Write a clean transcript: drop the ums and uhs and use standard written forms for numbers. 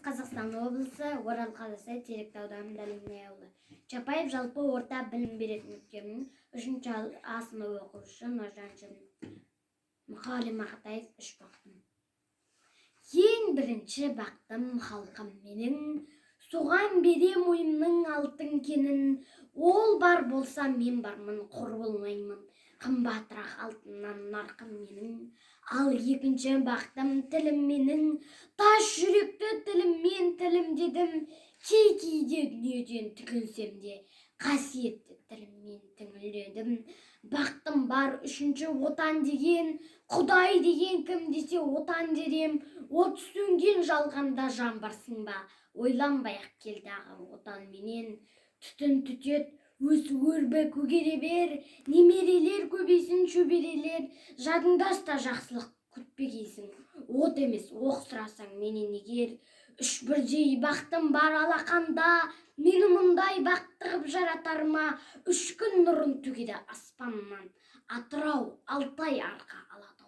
Қазақстан облысы, Орал қаласы, Теректі ауданында Ленин ауылы. Чапаев жалпы орта білім беретін мектебінің 3-ші А сынып оқушысы Нұржан Мұқалим Ақтаев 3 бақтым. Ең бірінші бақтым халқым менің, соған берем ойымның алтын кенін. Ол бар болса мен бармын, құр болмаймын, қымбатырақ алтыннан нарқым менің. Ал екінші бақтым тілім менің, тас жүректі тіліммен тілім дедім. Кейде дүниеден түгінсем де, қасиетті тіліммен түңілдедім. Бақтым бар үшінші отан деген, Құдай деген кім десе отан дерем. От сөнген жалғанда жан барсың ба, ойланбай-ақ кел дағы отан менен. Түтін түтет, өсі өрбі көгере бер, немерелер көбейсін шөберелер, жадыңда ұста жақсылық күтпегейсің, от емес оқ сұрасаң менен егер. 3 бірдей бақтым бар алақанда, мені мұндай бақытты қып жаратар ма? 3 күн нұрын төгеді аспаннан, Атырау, Алтай, Арқа, Алатау.